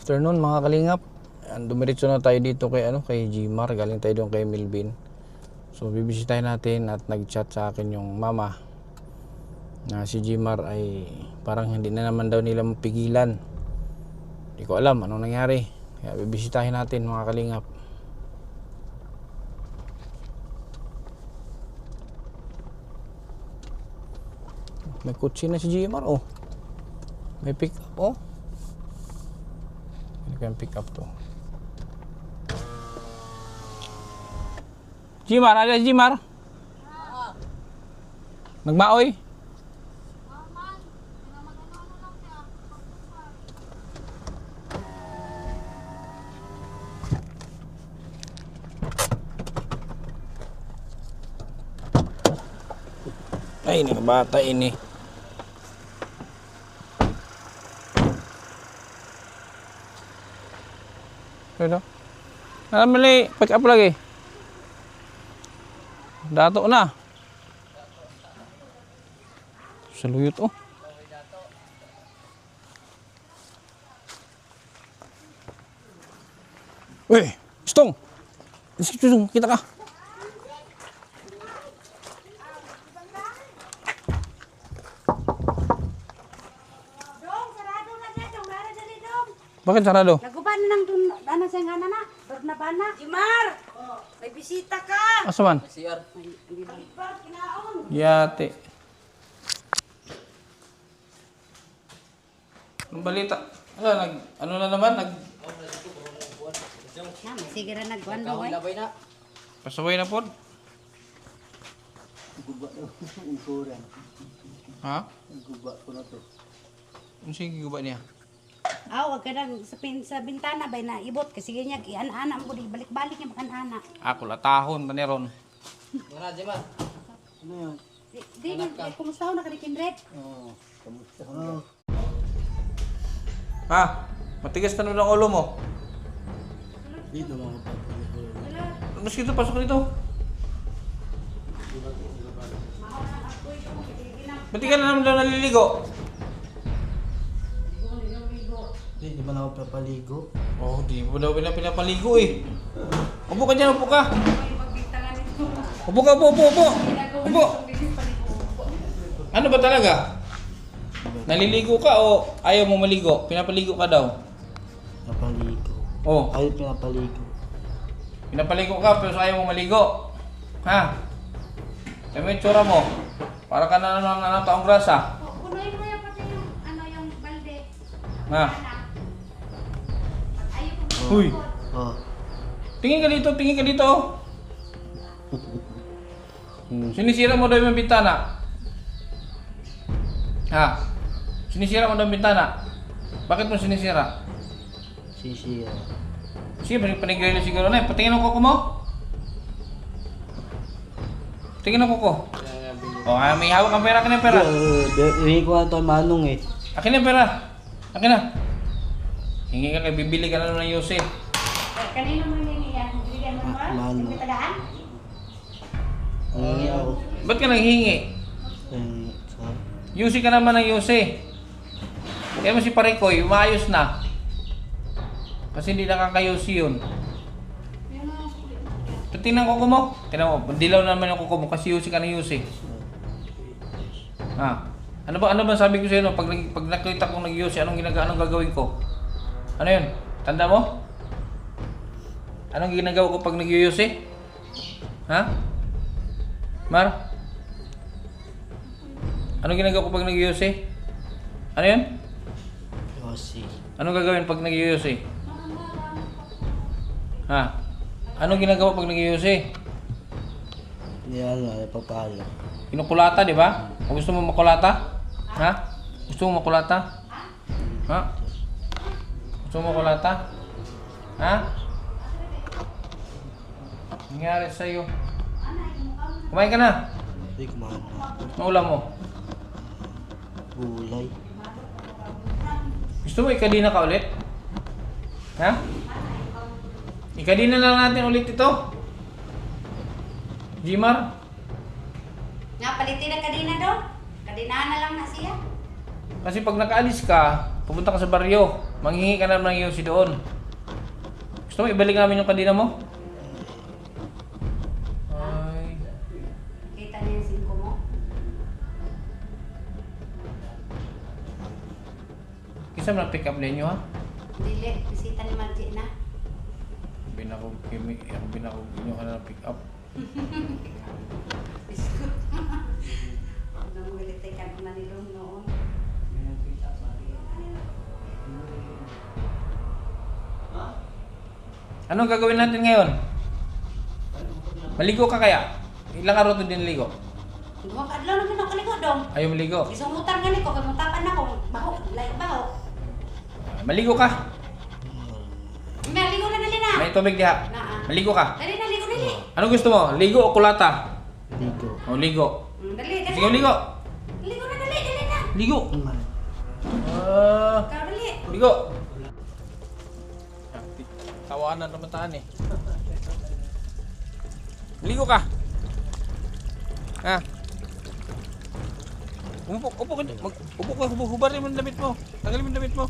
Afternoon mga kalingap. Dumiretso na tayo dito kay Gmar. Galing tayo doon kay Melvin. So bibisitahin natin at nag-chat sa akin yung mama na si Gmar ay parang hindi na naman daw nila mapigilan. Hindi ko alam anong nangyari. Kaya bibisitahin natin mga kalingap. May kutsi na si Gmar oh. May pick up oh. Hindi ko yung pick up to. Gmar, ada Gmar? Nagmaoy? Ay, ini bata ini. Ano? Mali, pick up lagi. Dato na. Saluyot oh. Weh, Stong. Stong, kita ka. Bakit sarado? Naguban na ng ano sa nga na, na bana. Gmar! May bisita ka! Asaman? CR. Yate. Ang balita. Ano na naman? Sige na nagwando Kahon labay na. Pasaway na po. Guba na. Insuran. Ha? Guba ko na to. Ano siya giguba niya? wag ka nang sa bintana bay na ibot kasi ganyan ian-ana mo di balik-balik yung makan-ana. Ako latahon taneron. Wala, Jemar. Ano yun? Di, kumusta ho na ka ni Kindred? Oo. Kamusta? Ha? Matigas na naman ang ulo mo. Dito mga pagpapalito. Mas dito, pasok dito. Ba't ka na naman daw naliligo? Di ba na ako papaligo? Oh, di mo daw pinapaligo eh. Upo ka dyan, upo ka. Upo ka, upo. Upo. Ano ba talaga? Naliligo ka o ayaw mo maligo? Pinapaligo ka daw. Napaligo. Oh, Ay, pinapaligo. pinapaligo ka pero ayaw mo maligo. Ha? Kaya mo yung tsura mo. Para ka na ng taong grasa. Punuin mo yung pati yung ano yung balde. Ha? Uy. Oh. Tingin ka dito. Sinisira mo daw yung bintana. Ha? Sinisira mo daw yung bintana. Bakit mo sinisira? Sisiya. Sige, panigrilyo siguro na. Patingin ang kuko mo. Tingin ang kuko. O, may hawak ang pera. Akin ang pera. Hingi ko na ito manong eh. Akin ang pera. Akin na. Hingi ka, bibili ka na ng Yose. Kanino mo hindi yan? Bigyan mo ba? Mano. May tagaan? Hingi ako. Ba't ka nanghingi? Sa... Yose ka naman ng Yose. Kaya mo si Parikoy, umayos na. Kasi hindi nakakayose yun. Tingnan ko mo. Tingnan mo, dilaw naman yung kuko mo kasi Yose ka ng Yose. Ha? Ano ba sabi ko sa'yo no? Pag nakita kong nag-Yose, anong gagawin ko? Ano yun? Tanda mo? Anong ginagawa ko pag nag-Yose? Ha? Mar? Anong ginagawa ko pag nag-Yose? Ano yun? Yossi. Anong gagawin pag nag-Yose? Ha? Anong ginagawa pag nag-Yose? Hindi ano, papalo. Kinukulata, di ba? O gusto mo makulata? Ha? Gusto mo makulata? Ha? Gusto mo makulata? Ha? Nangyari sa'yo. Kumain ka na. Hindi kumain na. Ano ulam mo? Gulay. Gusto mo ikadina ka ulit? Ha? Ikadina lang natin ulit ito. Gmar? Nga palitin na kadina daw. Kadinaan na lang na siya. Kasi pag nakaalis ka, pupunta ka sa baryo. Manghingi ka naman ng yosi doon. Gusto mo ibalik namin yung kadena mo? Ay. Kita niya yung 5 mo. Kisa mo na pick up din nyo ha? Dili, bisita ni Margie na. Binakog inyo ka na pick up. Bisko. Nang ulit ka na nilong noon. Anong gagawin natin ngayon? Maligo ka kaya? Ilang araw ito din ligo? Duha ka adlaw na kinakaligo dong. Ayaw maligo. Isang utang nga ni ko, kag mutapan na ko, baho, layo baho. Maligo ka. Maligo na dali na. May tubig diha. Naa. Maligo ka. Dali na, ligo dali. Ano gusto mo? Ligo o kulata? Ligo. O ligo. Dali, dali. Sige, ligo. Ligo na dali, dali na. Ligo. Naman. Ikaw dali. Ligo. Tawanan naman tahan eh. Ligo ka. Ha? Upo ka. Upo ka. Hubarin mo yung damit mo. Tanggalin mo yung damit mo.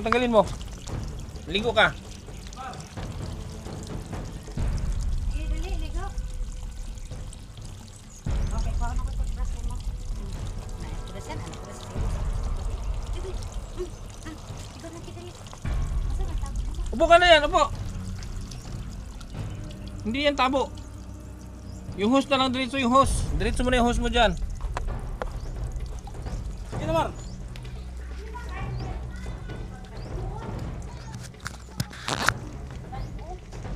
Tanggalin mo. Ligo ka. Sige, dali, ligo. Okay, kuha mo ko itong braso mo. Ay, brasan, ano braso sa'yo? Sige. Ikaw na kita dali. Asa na tabo mo? Upo ka na yan, upo. Hindi yan tabo. Yung hose na lang diretso yung hose. Diretso mo na yung hose mo dyan. Sige naman.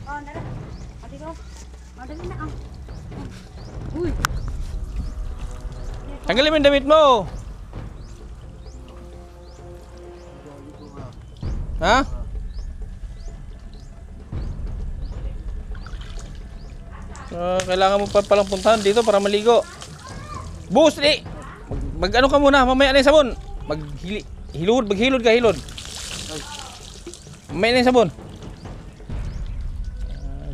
Oh, nara. O, ligo. O, dali na, oh. Uy. Tanggalin mo yung damit mo. Ha? Kailangan mo pa palang puntahan dito para maligo. Bus, mag-ano ka muna, mamaya na yung sabon. Maghilod ka. Mamaya na yung sabon.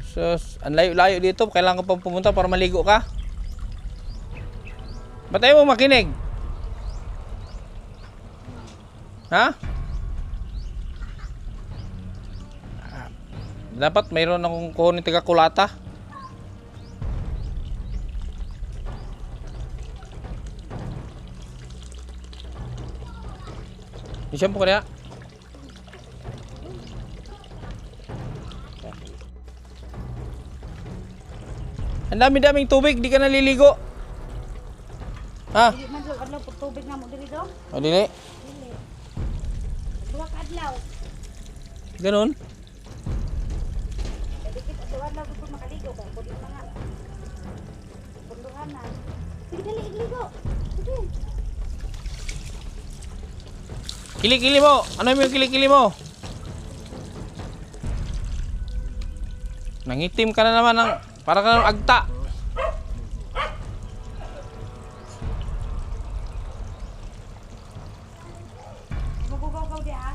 Sus, ang layo-layo dito, kailangan ka pa pumunta para maligo ka. Ba't ayaw mo makinig? Ha? Dapat mayroon akong kuhunin tiga kulata. Shampoo ka niya? Ang dami-daming tubig, di ka naliligo. Ha? Dili man adlaw pag tubig na mo diri do. O dili? Dili. Duha ka adlaw. Ganun? Dikit adlaw gud makaligo kay pud na nga. Punduhan na. Sige dali igligo. Sige. Kili-kili mo. Ano yung kili-kili mo? Nangitim ka na naman ng para ka ng agta. Magugaw di ah.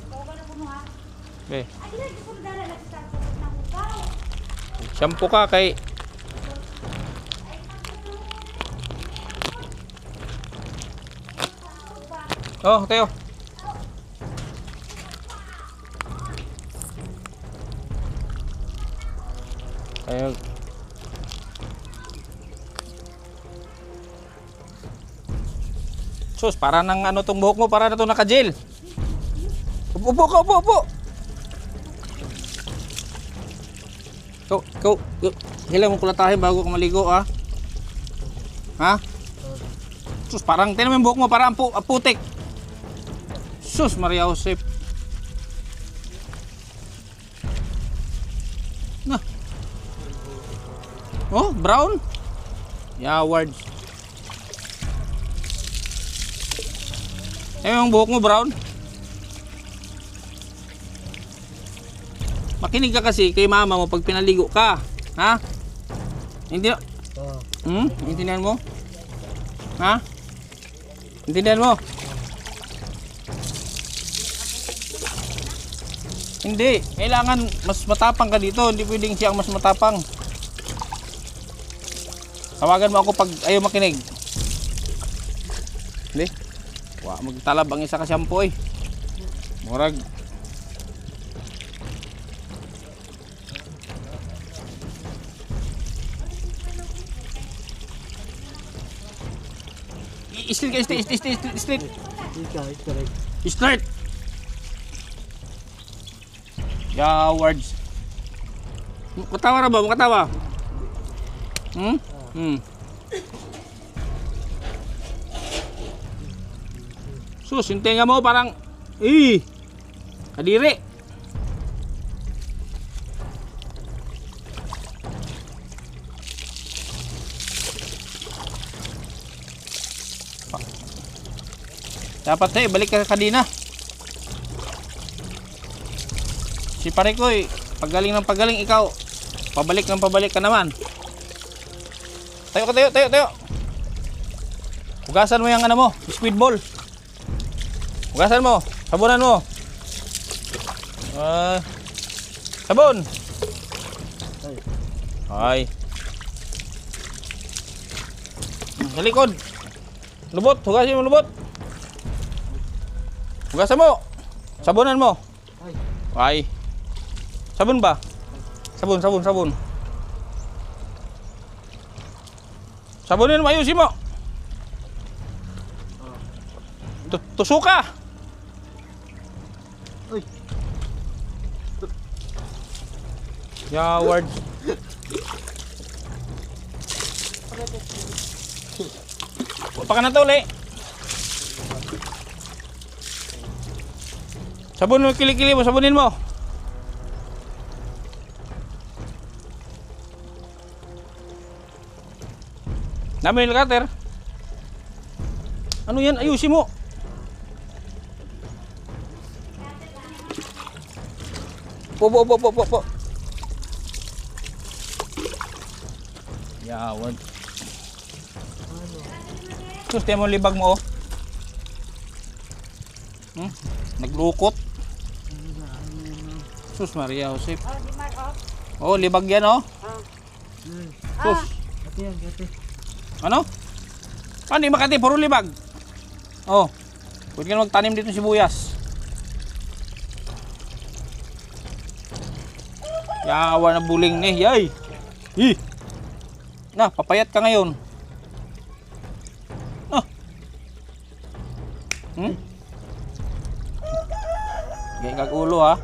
Magugaw na puno ha. Okay. Ay dili ko dala lagi sa nang ugaw. Shampoo ka kay Oh, tayo. Tayo. Sus, para nang ano tong buhok mo, para na to naka-gel. Upo ka, upo. Go. Hila mo kulatahin bago ka maligo, ha? Ha? Sus, parang, tinan mo yung buhok mo, parang putik. Sus, Maria Josep. Nah. Oh, brown. Yawards. Yung buhok mo brown. Makinig ka kasi kay mama mo pag pinaligo ka. Ha? Hindi. Intindihan mo? Ha? Intindihan mo? Hindi, kailangan mas matapang ka dito, hindi pwedeng siya ang mas matapang. Tawagan mo ako pag ayaw makinig. Hindi, Wa magtalab ang isa ka shampoo eh. Murag Straight ka, straight. Straight. Ya, words. Katawa na ba? Katawa? Sus, yung tenga mo parang kadiri. Dapat balik ka kanina. Si pare ko pagaling ng pagaling ikaw. Pabalik ng pabalik ka naman. Tayo ka, tayo. Hugasan mo yung ano mo, squid ball. Hugasan mo, sabunan mo. Sabon. Ay. Sa likod. Lubot, hugasin mo lubot. Hugasan mo. Sabunan mo. Ay. Sabon ba? Sabon. Sabunin mo, ayusin mo. Tusuka. Ya, word. Pa ka na to, uli. Sabon mo, kilikili mo, sabunin mo. Dami yung cutter. Ano yan? Ayusin mo. Po. Yawag. Sus, tiyan mo libag mo, oh. Naglukot. Sus, Maria Josep. Oh, di mar, oh. Oh, libag yan, oh. Sus. Ano? Paano di makati? Puro libag. Oh. Pwede ka magtanim dito ng sibuyas. Yawa na buling ni. Yay. Na, papayat ka ngayon. Gaya kag ulo, ha.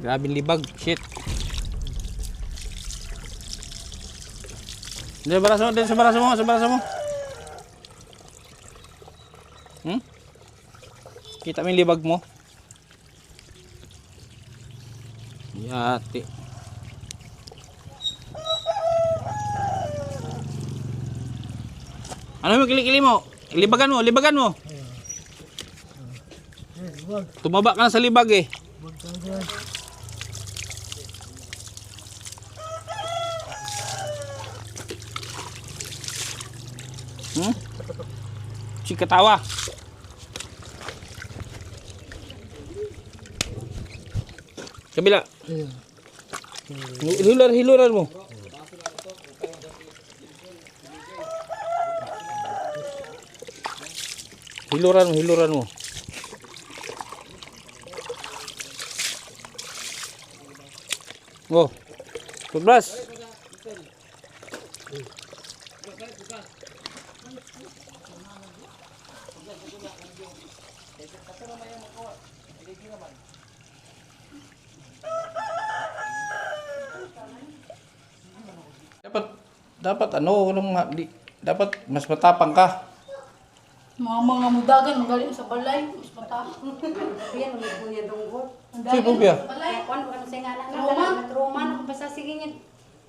Grabe libag. Shit. Sa baraso mo. Kita mo yung libag mo. Yati. Ano mo kilikili mo? Libagan mo. Tumaba ka na sa libag eh. Si katawa. Kabila. Hiluran mo. Hiluran mo. Oh. Tubras. Dapat dapat mas matapang ka. Mga mudagan, magaling sa balay, mas matapang. Yan, ulit niya dunggot. Si Pupia. Kaya kung ano sa nga na, trauma na kung basta sige niya.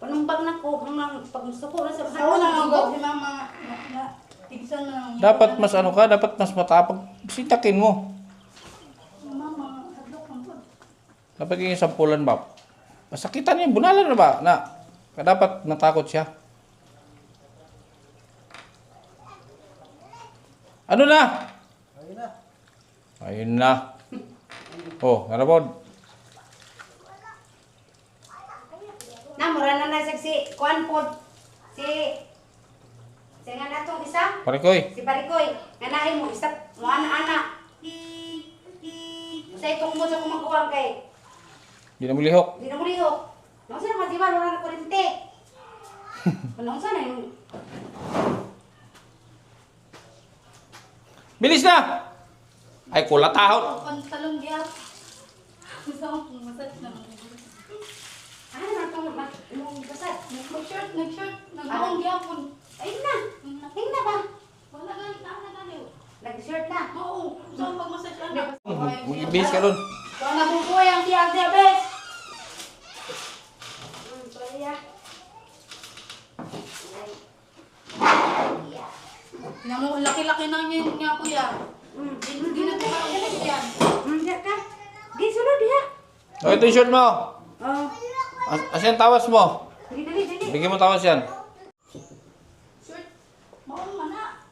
Panumbag na ko, hanggang pag gusto ko na sa Sa una nga si mama, tigsan na lang. Dapat mas dapat mas matapang. Sitakin mo. Mama, hadlok ang pod. Dapat yung sampulan ba? Masakitan niya, bunalan na ba? Dapat natakot siya. Ano na? Ayun na. Oh, narapod. Namura na na si kuan pod. Si Sa nga natong isa, Parikoy. si Barikoy, nganahin mo, isa, mo ana-ana. Sa itong mo sa kumangkuwang kay, Di na mo lihok. di na mo lihok. Nung saan naman, di ba, wala na kurente. Nung saan na yung, Bilis na! Ay, kulatahon. Pantalon gyap. Gusto ko masat na. ano na itong, yung basad? Nag-shirt, nag-aong gyapon. Ayun na, ayun na ba? Wala ganit na gani. Nag-shirt na. Oo, saan pag-massage lang. Mag-ibihis ka dun. So, nabubuhay ang diabes. Sorry ah. Tingnan mo, laki-laki na niya nga kuya. Hindi na ko makakita yan. Diya ka. Di, sunod diya. O, ito yung shirt mo. Oh, Asan tawas mo? dali. Bigyan mo tawas yan. Shirt, maong mana.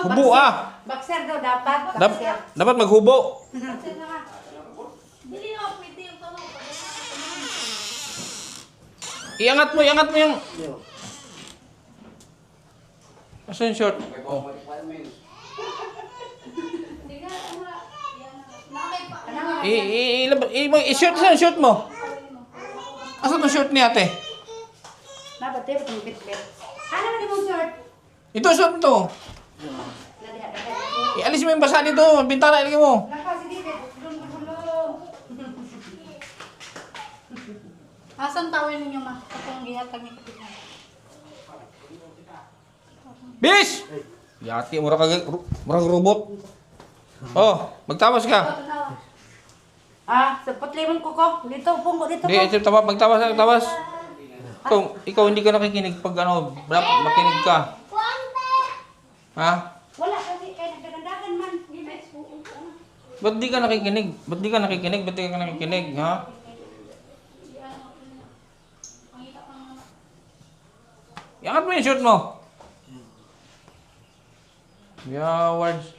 Hubo ah. Boxer daw dapat. Dap- Boxer. dapat maghubo. Boxer na nga. Dili na, pwede yung tanong. Iangat mo yung... Asan yung short? Oh. Hindi ka, ano na. Yan na. Nakay pa. I-shirt saan yung shirt mo? Asan yung shirt ni ate? Dapat tayo itong bit-bit. Ano naman yung shirt? Ito, shirt to. Ialis mo yung basa dito. Bintana, ilagay mo. Naka, sige, gulong. Asan tawin ninyo ma? Kapag gihatag ni kapit na. Bis! Yati, murag robot. Oh, magtawas ka. Sa putlimon ko ko. Dito, punggo dito Di, ito, magtawas. Ikaw hindi ka nakikinig pag ano, dapat makinig ka. Ha? Wala kasi kaya nagdagandagan man. Ba't di ka nakikinig? Ba't di ka nakikinig, ha? Iangat mo yung shirt mo. Yeah, words.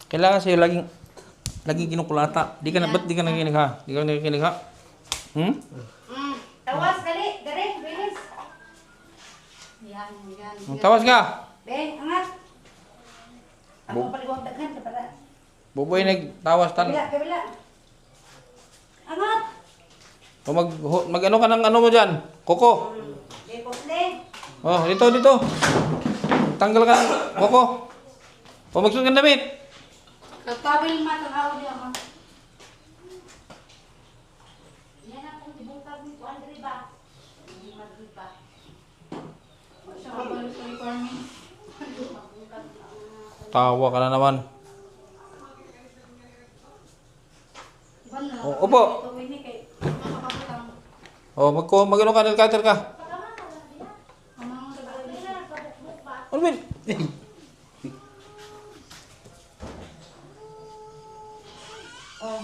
Kailangan sa'yo laging kinukulata. Ba't di ka nakikinig, ha? Di ka nakikinig, ha? Tawas, dali, bilis. Yan. Tawas ka. Be, angat. Ako paliwag daghan para. Buboy nagtawas tan. Kabila. Angat. O mag ano ka ng ano mo diyan? Koko. Be, posle. Oh, dito. Tanggal ka ng koko. O magsuot ka ng damit. Katabil matanaw niya ma. Yan ang kung tibutag ni Kuan diri ba? Hindi magdiba. Siya ka ba sa requirement? Tawa ka na naman. Iban na. Oh, opo. Ito ini kay makakaputang. O magano ka ng cutter ka. Amang regalo. Ano bin? Oh,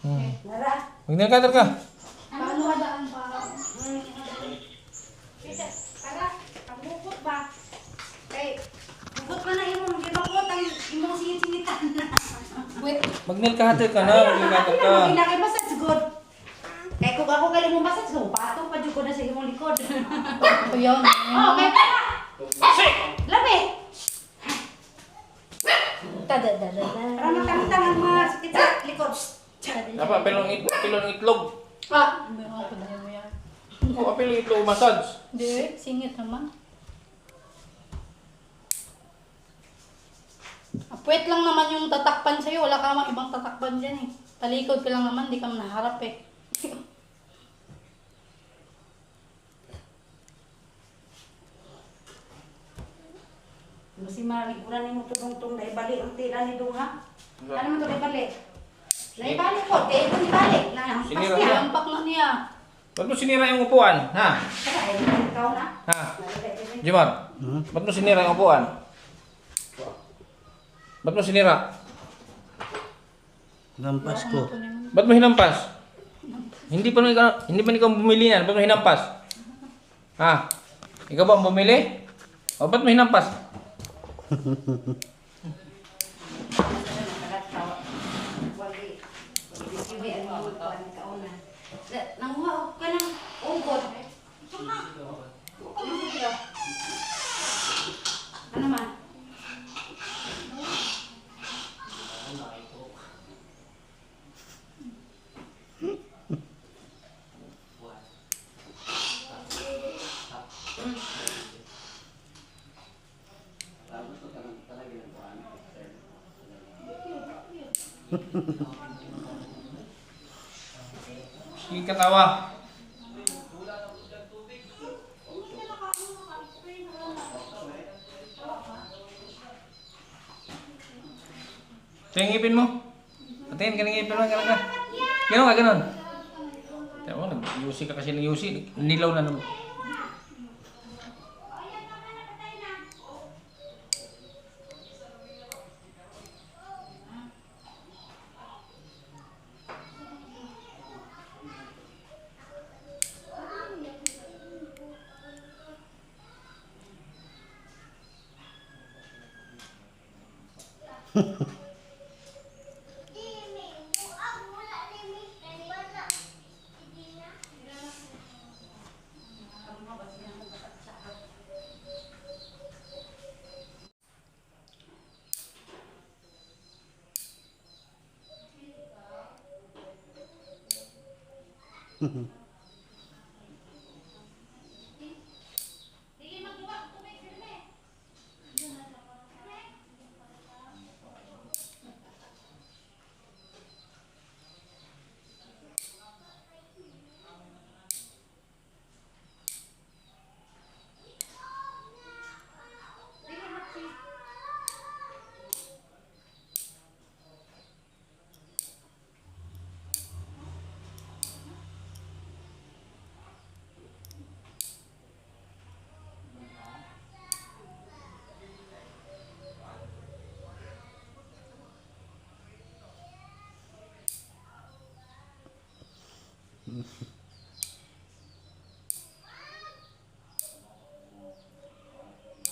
Hmm. nara. Mag-nail cutter ka. Paano madaan para? Pita, para pagbugot ba? Kay bugot man na imong gibakot ang imong singit-singitan. Wait. Mag-nail cutter ka na. Mag-nail cutter ka. Ilagay massage good. Kay kung ako galing mo massage, so patong pa jud ko na sa imong likod. Ito yun. Oh, kay para. Labi. Para makamtang ang mga sakit sa likod. Dapat pilong itlog. Ah, meron ko dahil mo yan. O pilong itlog massage. Hindi, singit naman. Puwet lang naman yung tatakpan sa'yo. Wala ka mang ibang tatakpan dyan eh. Talikod ka lang naman, di ka naharap eh. Kasi maliguran ni mo tudong-tung na ibalik ang tila ni Dunga. Ano mo to na ibalik? Na ibalik po, kaya ito ibalik. Na ang Sinira pasya. niya. Ampak na niya. Ba't mo sinira yung upuan? Ha? Kaya ay ikaw na. Ha? Jimar, ba't mo sinira yung upuan? Ba't mo sinira? Lampas ko. Ba't mo hinampas? Hindi pa ikaw bumili yan. Ba't mo hinampas? Ha? Ikaw ba ang bumili? O ba't mo hinampas? Nanguha ka ng ungkot. Ano naman? Sige katawa. Ito yung ngipin mo. Patingin ka ng ngipin mo. Ganun ka. Ganun ka, ganun. Tiyan mo, nag-yusi ka kasi ng yusi. Nilaw na naman.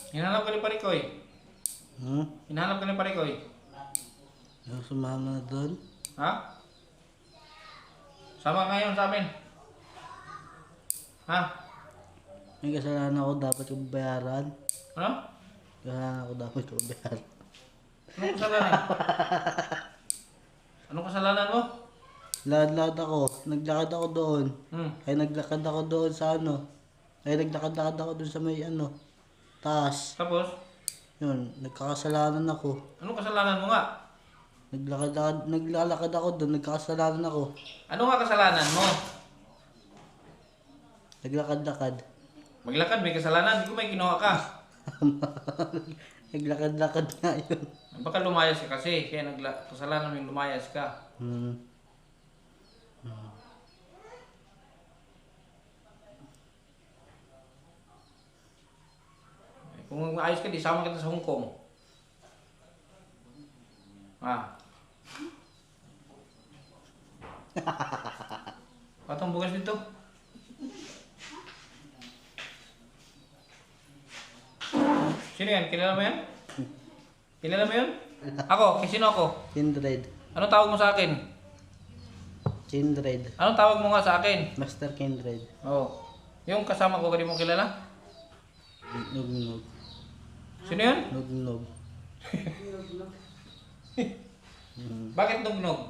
Hinahanap ka ni Parikoy. Hinahanap ka ni Parikoy. Yung sumama na doon. Ha? Sama ka ngayon sa amin. Ha? May kasalanan ako dapat yung bayaran. Ano? Kasalanan ako dapat yung bayaran. Anong kasalanan? Anong kasalanan mo? Lakad-lakad ako. Naglakad ako doon. Hmm. Ay naglakad ako doon sa ano. Ay naglakad-lakad ako doon sa may ano. Taas. Tapos, Yun, nagkakasalanan ako. anong kasalanan mo nga? Naglalakad ako doon, nagkakasalanan ako. Ano nga kasalanan mo? Naglakad-lakad. Maglakad, may kasalanan. Hindi ko may ginawa ka. Naglakad-lakad nga yun. Baka lumayas ka kasi. Kaya kasalanan mo yung lumayas ka. Hmm. Kung maayos ka, di sama kita sa Hong Kong. Ah. Patong bukas dito. Sino yan? Kilala mo yan? Kilala mo yun? Ako? Sino ako? Kindred. Anong tawag mo sa akin? Kindred. Anong tawag mo nga sa akin? Master Kindred. Oh. Yung kasama ko, hindi mo kilala? Nugnog. Sino yun? Nugnog. Bakit nugnog?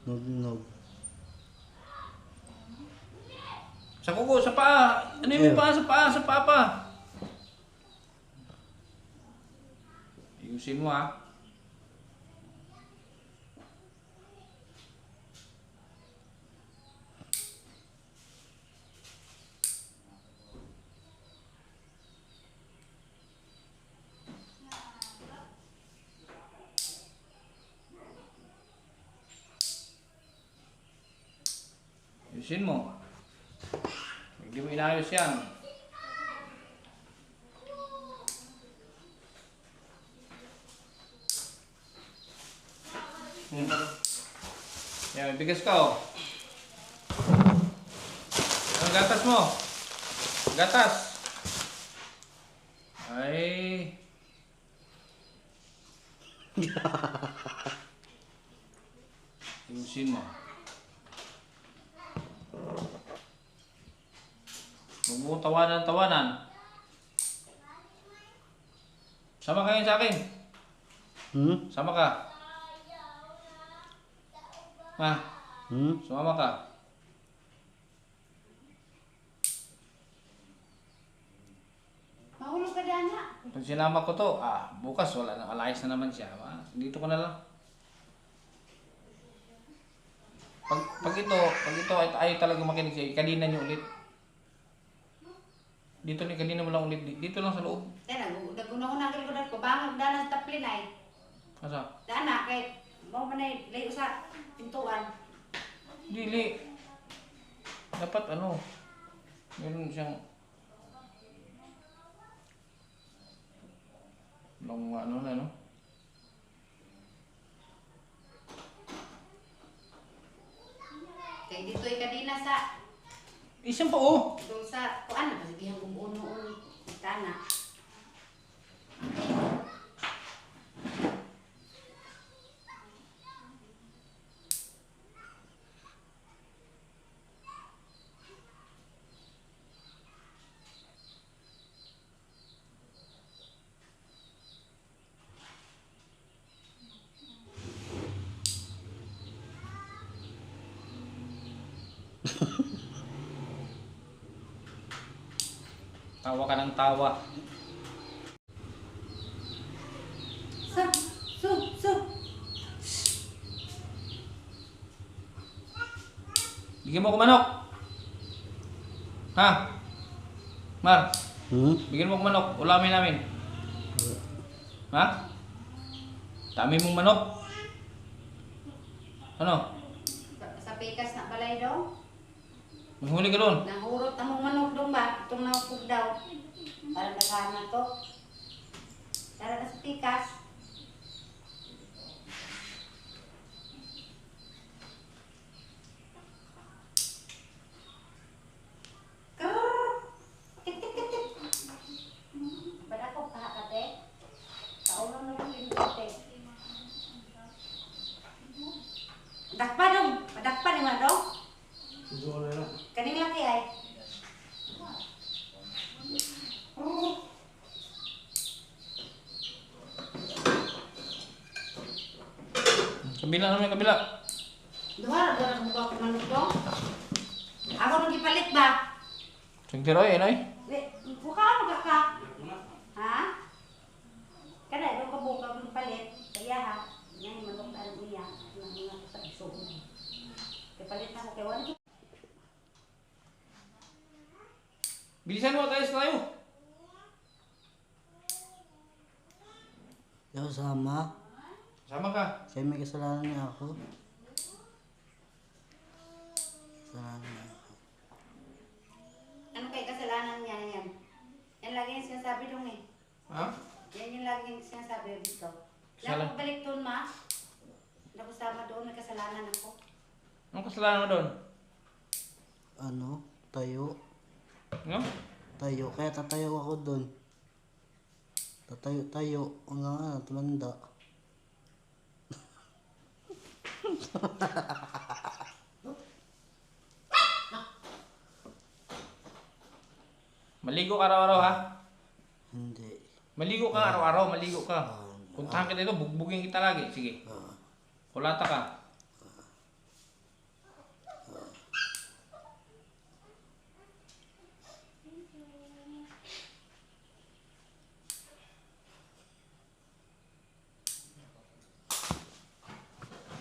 Nugnog. Sa kuko, sa paa. Ano yung paa? Sa paa, sa paa pa. Ayusin mo ha. Ayusin mo. Hindi mo inayos yan. Yan, may bigas ka oh. Ang gatas mo. Gatas. Ay. Ayusin mo. Huwag mo tawanan. Sama kayo sa akin. Sama ka. Ha? Sumama ka. Mahulog ka dana. Pag sinama ko to, bukas wala na, alayas na naman siya. Dito ko na lang. Pag ito ay talaga makinig siya, kanina niyo ulit. Dito ni kanina mo lang ulit. Dito lang sa loob. Kaya naguna-una ko na ko bangag dana sa taplin ay. Asa? Dana kay mo man ay layo sa pintuan. Dili. Dapat meron siyang no? Kay dito ay kadina sa Isang pa oh. doon sa kuan na kasi gihang umuon tana. Tawa ka ng tawa. Su. Bigyan mo ko manok. Ha? Mar, bigyan mo ko manok. Ulamin namin. Ha? Dami mong manok. Ano? Sa pikas na balay daw. Maghuli ka doon. Nahurot among manok dong ba? Itong naupog daw. Para nakana to. Para na sa pikas. Krrrr! Tik, tik, tik, tik. Ba't ako kahakate? Kaulang na yung limite. Dakpa dong. Padakpa ni ma dong. Kaning laki ay. Kabila naman, kabila. Duha ra ba ang mukha ko manok dong? Ako nang gipalit ba? Sige, Roy, Roy. Mukha ano ka? Ha? Kada do ka buka ng palit. Kaya ha. Yan manok na ano iya. Nang sa iso. Kapalit na ko kay wala. Bilisan mo, tayo. Yo, sama. Sama ka. Kaya may kasalanan niya ako. Kasalanan niya ako. Ano kay kasalanan niya yan? Yan lagi yung sinasabi dong eh. Ha? Yan yung lagi yung sinasabi dito. Kasalanan? Lang balik doon ma. Hindi ko sama doon, may kasalanan ako. Anong kasalanan mo doon? Tayo. No? Tayo. Kaya tatayo ako doon. Tayo. Hanggang tumanda. Maligo ka araw-araw ha? Hindi. Maligo ka araw-araw, maligo ka. Puntahan kita dito, bugbugin kita lagi. Sige. Kulata ka.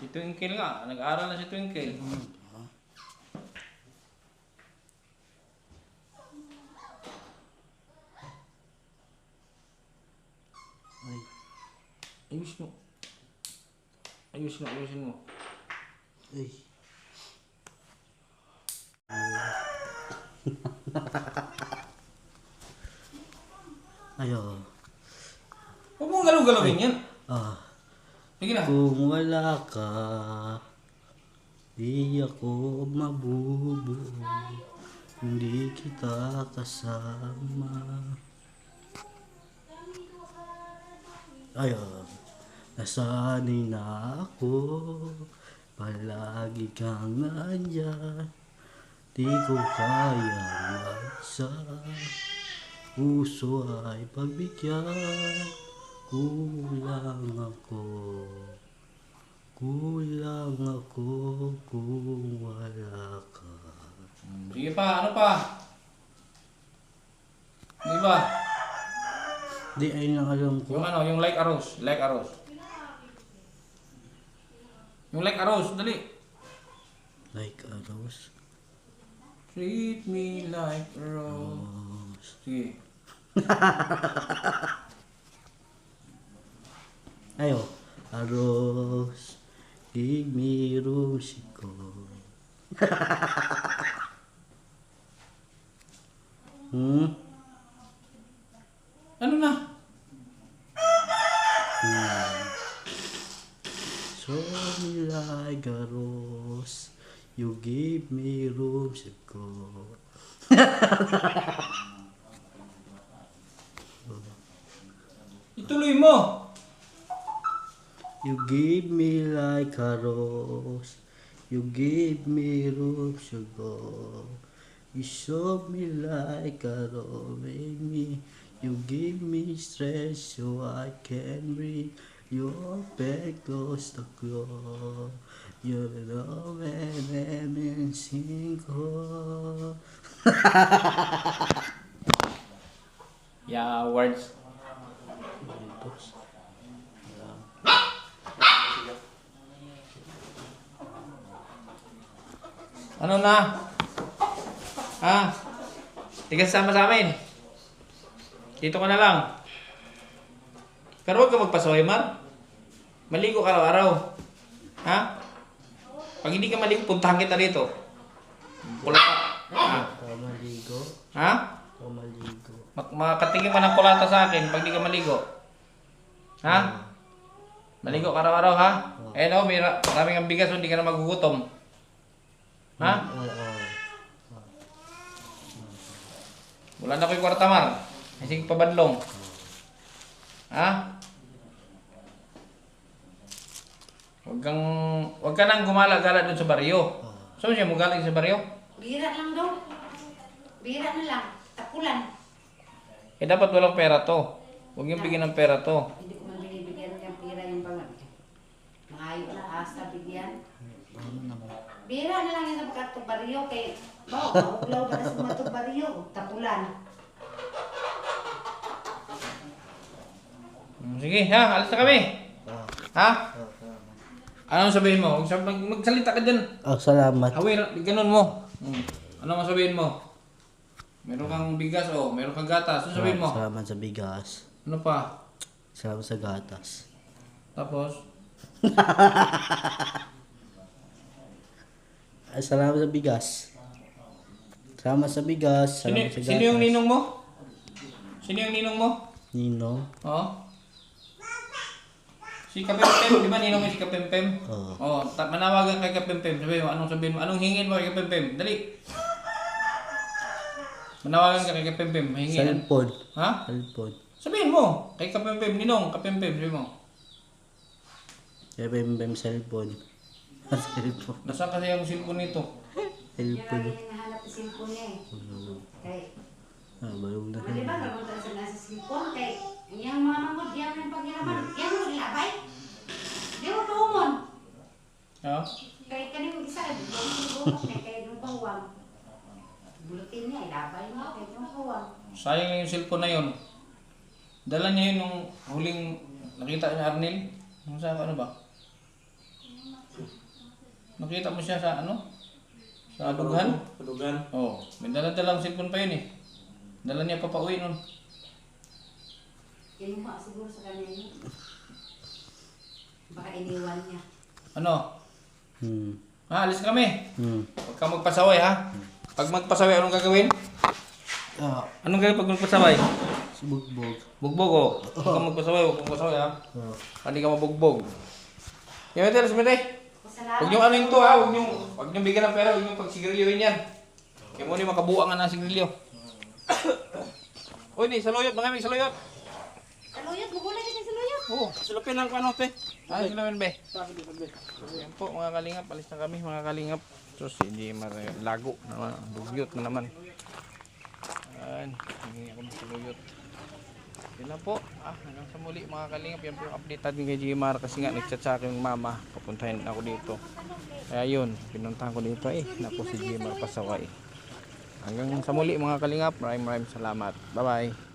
Si Twinkle nga, nag-aaral na si Twinkle. Ay. Ayusin mo. Ay. Ayo. Huwag mong galaw-galawin yan. Sige na. Kung wala ka, di ako mabubuo. Hindi kita kasama. Ayun. Nasanay na ako. Palagi kang nandyan. Di ko kaya Sa puso ay pagbigyan. Kulang ako kung wala ka. Sige pa, ano pa? Di ba? Di, ayun lang alam ko. Yung ano, yung like a rose. Like a rose. Yung like a rose, dali. Like a rose. Treat me like a rose. Sige. Ayo. A rose. Give me rose ko. Ano na? So me like a rose. You give me rose ko. Ituloy mo. You give me like a rose. You give me rose go. You show me like a rose. Make me. You give me strength so I can breathe. You open close the door. You know when I'm single. Yeah, words. Ano na? Ha? Tigas sama sa amin. Dito ka na lang. Pero huwag ka magpasaway, Mar. Maligo ka araw-araw. Ha? Pag hindi ka maligo, puntahan kita dito. Kulata. Ha? Maligo. Ha? Maligo. Makatingin ka ng kulata sa akin pag hindi ka maligo. Ha? Maligo ka araw-araw, ha? Eh no, maraming ang bigas, hindi ka na magugutom. Ha? Wala na ko yung kwarta, Mar. Sige pabadlong. Ha? Huwag ka nang gumala-gala doon sa baryo. Saan siya mo galing sa baryo? Bira lang daw. Bira na lang. Tapulan. Eh dapat walang pera to. Huwag yung bigyan ng pera to. Hindi ko man binibigyan ng pira yung bangag. Maayo na hasta bigyan. Bira na lang yung sa pagkatubaryo kay mauglaw ba na sa mga tubaryo? Tapulan. Sige, ha? Alis na kami. Ha? Anong sabihin mo? Magsalita ka dyan. Oh, salamat. Away, ganun mo. Ano masabihin mo? Meron kang bigas, meron kang gatas. Ano sabihin mo? Salamat sa bigas. Ano pa? Salamat sa gatas. Tapos? Salamat sa bigas. Salamat sa bigas. Salamat sa gatas. Sino yung ninong mo? Sino yung ninong mo? Ninong? Oo. Si Kapempem, di ba ninong mo si Kapempem? Oo. Manawagan kay Kapempem. Sabihin mo, anong hingin mo kay Kapempem? Dali. Manawagan ka kay Kapempem, hingin. Cellphone. Ha? Cellphone. Sabihin mo, kay Kapempem, ninong, Kapempem, sabihin mo. Bem cellphone. Cellphone. Nasaan kasi ang cellphone nito? Yan Cellphone. lang yung nahanap sa cellphone niya eh. Kay, Balong na. di ba namunta sa nasa cellphone kay yung mga mangod, yan yung paghiraman, yan mo ilabay. Di mo tuumon. Ha? Kay kanyung isa, di ba mo kay nung bawang. Bulutin niya, ilabay mo kay nung bawang. Sayang yung cellphone na yun. Dala niya yun nung huling nakita niya Arnel. Nung sa ano ba? Nakita mo siya sa ano? Sa Adugan? Padugan. Oo. May dala-dalang cellphone pa yun eh. Dala niya papauwi nun. Kinuha siguro sa kanya yun. Baka iniwan niya. Ano? Ha, alis kami. Huwag kang magpasaway ha. Pag magpasaway, anong gagawin? Anong gagawin pag magpasaway? Bugbog. Bugbog o. Huwag kang magpasaway, huwag kang magpasaway ha. Hindi ka mabugbog. Yan ito, Rasmite. Huwag niyong ano yung to ha. Huwag niyong bigyan ng pera, huwag niyong pagsigarilyoin yan. Kaya muna makabuang nga ng sigarilyo. Uy, di, saluyot, mga may saluyot. Saluyot, magulay ka niya saluyot. Oo. Silapin lang ko ano, te. Ay, sinamin be. Yan po mga kalingap, alis na kami mga kalingap. So, hindi lago naman, dugyot na naman. Yan, hindi ako masaluyot. Yun lang po. Hanggang sa muli mga kalingap. Yan po yung update natin kay Gmar kasi nga nagchat sa akin yung mama. Papuntahin ako dito. Kaya yun, pinuntahan ko dito naku si Gmar pasaway. Hanggang sa muli mga kalingap. Maraming salamat. Bye bye.